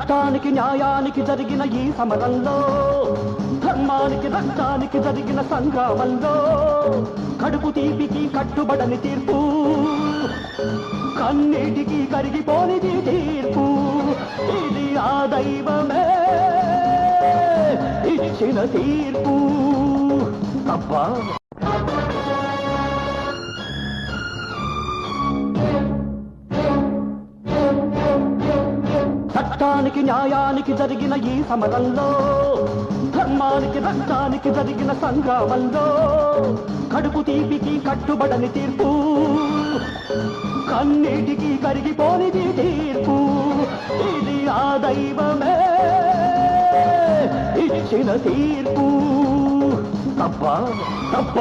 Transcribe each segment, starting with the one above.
చట్టానికి న్యాయానికి జరిగిన ఈ సమరంలో, ధర్మానికి రక్తానికి జరిగిన సంగ్రామంలో, కడుపు తీపికి కట్టుబడని తీర్పు, కన్నీటికి కరిగిపోనిది తీర్పు. ఇది ఆ దైవమే ఇచ్చిన తీర్పు. అబ్బా, చట్టానికి న్యాయానికి జరిగిన ఈ సమరంలో, ధర్మానికి రక్తానికి జరిగిన సంగ్రామంలో, కడుపు తీపికి కట్టుబడని తీర్పు, కన్నీటికి కరిగిపోనిది తీర్పు. ఇది ఆ దైవమే ఇచ్చిన తీర్పు. తప్ప తప్ప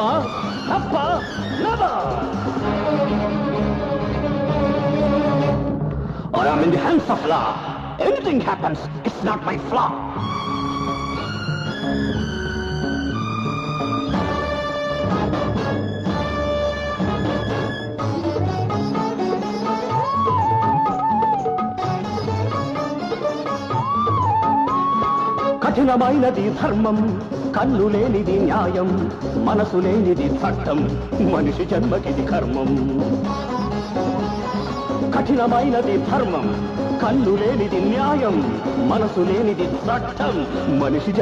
తప్ప or I'm in the hands of law. Anything happens, it's not my flaw. కఠినమైనది ధర్మం, కన్ను లేనిది న్యాయం, మనసు లేనిది చట్టం, మనిషి జన్మకిది కర్మం. కఠినమైనది ధర్మం, కన్ను లేనిది న్యాయం, మనసు లేనిది చట్టం, మనిషి